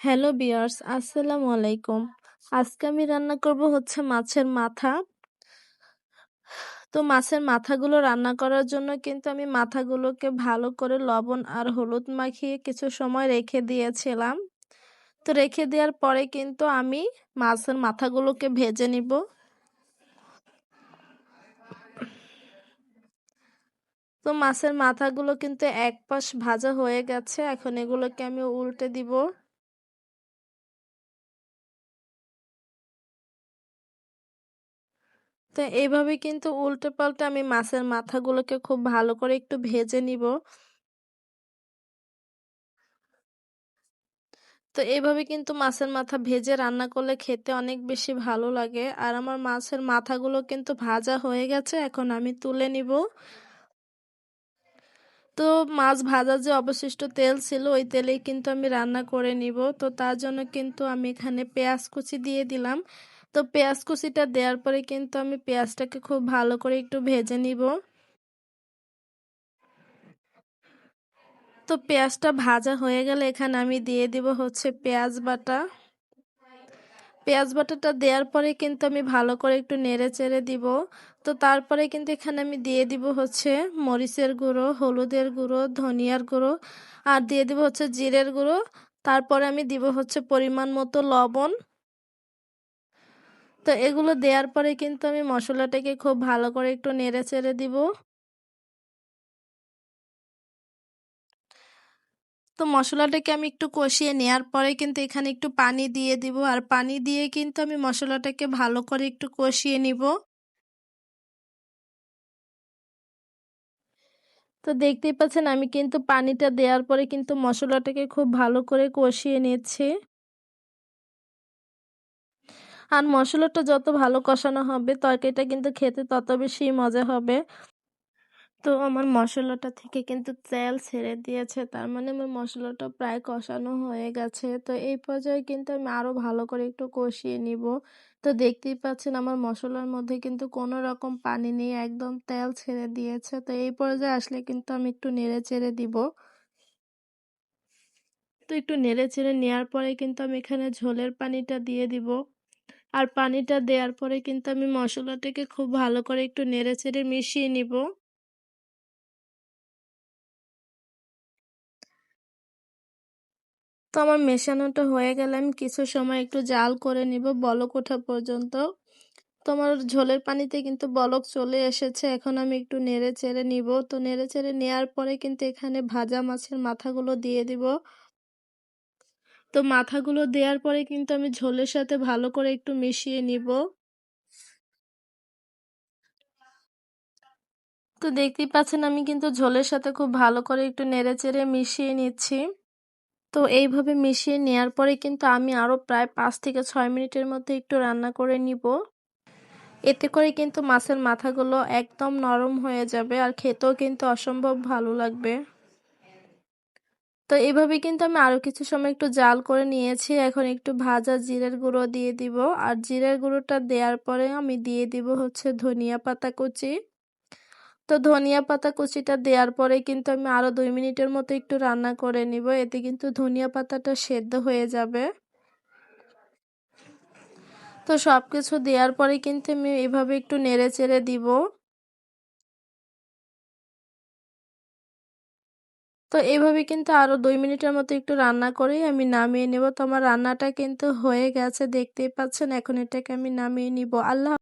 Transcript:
Hello বিয়ার্স, আসসালামু আলাইকুম। আজকে আমি রান্না করব হচ্ছে মাছের মাথা। তো মাছের মাথাগুলো রান্না করার জন্য কিন্তু আমি মাথাগুলোকে ভালো করে লবণ আর হলুদ মাখিয়ে কিছু সময় রেখে দিয়েছিলাম। তো রেখে দেওয়ার পরে কিন্তু আমি মাছের মাথাগুলোকে ভেজে নিব। তো মাছের মাথাগুলো কিন্তু এক পাশ ভাজা হয়ে গেছে, এখন এগুলোকে আমি উল্টে দিব। তো এইভাবে কিন্তু উল্টে পাল্টে আমি মাছের মাথাগুলোকে খুব ভালো করে একটু ভেজে নিব। তো এভাবে কিন্তু মাছের মাথা ভেজে রান্না করলে খেতে অনেক বেশি ভালো লাগে। আর আমার মাছের মাথাগুলো কিন্তু ভাজা হয়ে গেছে, এখন আমি তুলে নিব। তো মাছ ভাজার যে অবশিষ্ট তেল ছিল ওই তেলেই কিন্তু আমি রান্না করে নিব। তো তার জন্য কিন্তু আমি এখানে পেঁয়াজ কুচি দিয়ে দিলাম। তো পেঁয়াজ কুচিটা দেওয়ার পরে কিন্তু আমি পেঁয়াজটাকে খুব ভালো করে একটু ভেজে নিব। তো পেঁয়াজটা ভাজা হয়ে গেলে এখানে আমি দিয়ে দিব হচ্ছে পেঁয়াজ বাটা। পেঁয়াজ বাটাটা দেওয়ার পরে কিন্তু আমি ভালো করে একটু নেড়ে চেড়ে দিব। তো তারপরে কিন্তু এখানে আমি দিয়ে দিব হচ্ছে মরিচের গুঁড়ো, হলুদের গুঁড়ো, ধনিয়ার গুঁড়ো আর দিয়ে দিব হচ্ছে জিরের গুঁড়ো। তারপরে আমি দিব হচ্ছে পরিমাণ মতো লবণ। তো এগুলো দেওয়ার পরে কিন্তু আমি মশলাটাকে খুব ভালো করে একটু নেড়ে চেড়ে দিব। তো মশলাটাকে আমি একটু কষিয়ে নেওয়ার পরে কিন্তু এখানে একটু পানি দিয়ে দিব, আর পানি দিয়ে কিন্তু আমি মশলাটাকে ভালো করে একটু কষিয়ে নিব। তো দেখতেই পাচ্ছেন আমি কিন্তু পানিটা দেওয়ার পরে কিন্তু মশলাটাকে খুব ভালো করে কষিয়ে নিচ্ছি। আর মশলাটা যত ভালো কষানো হবে তরকারিটা কিন্তু খেতে তত বেশি মজা হবে। তো আমার মশলাটা থেকে কিন্তু তেল ছেড়ে দিয়েছে, তার মানে আমার মশলাটা প্রায় কষানো হয়ে গেছে। তো এই পর্যায়ে কিন্তু আমি আরো ভালো করে একটু কষিয়ে নিব। তো দেখতেই পাচ্ছেন আমার মশলার মধ্যে কিন্তু কোনো রকম পানি নেই, একদম তেল ছেড়ে দিয়েছে। তো এই পর্যায়ে আসলে কিন্তু আমি একটু নেড়ে চেড়ে দিব। তো একটু নেড়ে চেড়ে নেওয়ার পরে কিন্তু আমি এখানে ঝোলের পানিটা দিয়ে দিব। আর পানিটা দেওয়ার পরে কিন্তু আমি মশলাটাকে খুব ভালো করে একটু নেড়ে চেড়ে মিশিয়ে নিব। তো আমার মেশানোটা হয়ে গেলে আমি কিছু সময় একটু জাল করে নিব বলক ওঠা পর্যন্ত। তো আমার ঝোলের পানিতে কিন্তু বলক চলে এসেছে, এখন আমি একটু নেড়ে চেড়ে নিব। তো নেড়ে চেড়ে নেওয়ার পরে কিন্তু এখানে ভাজা মাছের মাথাগুলো দিয়ে দিব। তো মাথাগুলো দেওয়ার পরে কিন্তু আমি ঝোলের সাথে ভালো করে একটু মিশিয়ে নিব। তো দেখতেই পাচ্ছেন আমি কিন্তু ঝোলের সাথে খুব ভালো করে একটু নেড়েচেড়ে মিশিয়ে নিচ্ছি। তো এইভাবে মিশিয়ে নেওয়ার পরে কিন্তু আমি আরো প্রায় 5 থেকে 6 মিনিটের মধ্যে একটু রান্না করে নিব। এতে করে কিন্তু মাছের মাথাগুলো একদম নরম হয়ে যাবে আর খেতেও কিন্তু অসম্ভব ভালো লাগবে। তো এভাবে কিন্তু আমি আরো কিছু সময় একটু জাল করে নিয়েছি, এখন একটু ভাজা জিরের গুঁড়ো দিয়ে দিব। আর জিরের গুঁড়োটা দেওয়ার পরে আমি দিয়ে দিব হচ্ছে ধনিয়া পাতা কুচি। তো ধনিয়া পাতা কুচিটা দেওয়ার পরে কিন্তু আমি আরো 2 মিনিটের মতো একটু রান্না করে নিব, এতে কিন্তু ধনিয়া পাতাটা সেদ্ধ হয়ে যাবে। তো সবকিছু দেওয়ার পরে কিন্তু আমি এভাবে একটু নেড়ে চেড়ে দিব। তো এইভাবে কিন্তু আরো 2 মিনিটের মতো একটু রান্না করেই আমি নামিয়ে নেব। তো আমার রান্নাটা কিন্তু হয়ে গেছে, দেখতেই পাচ্ছেন। এখন এটাকে আমি নামিয়ে নিব। আল্লাহ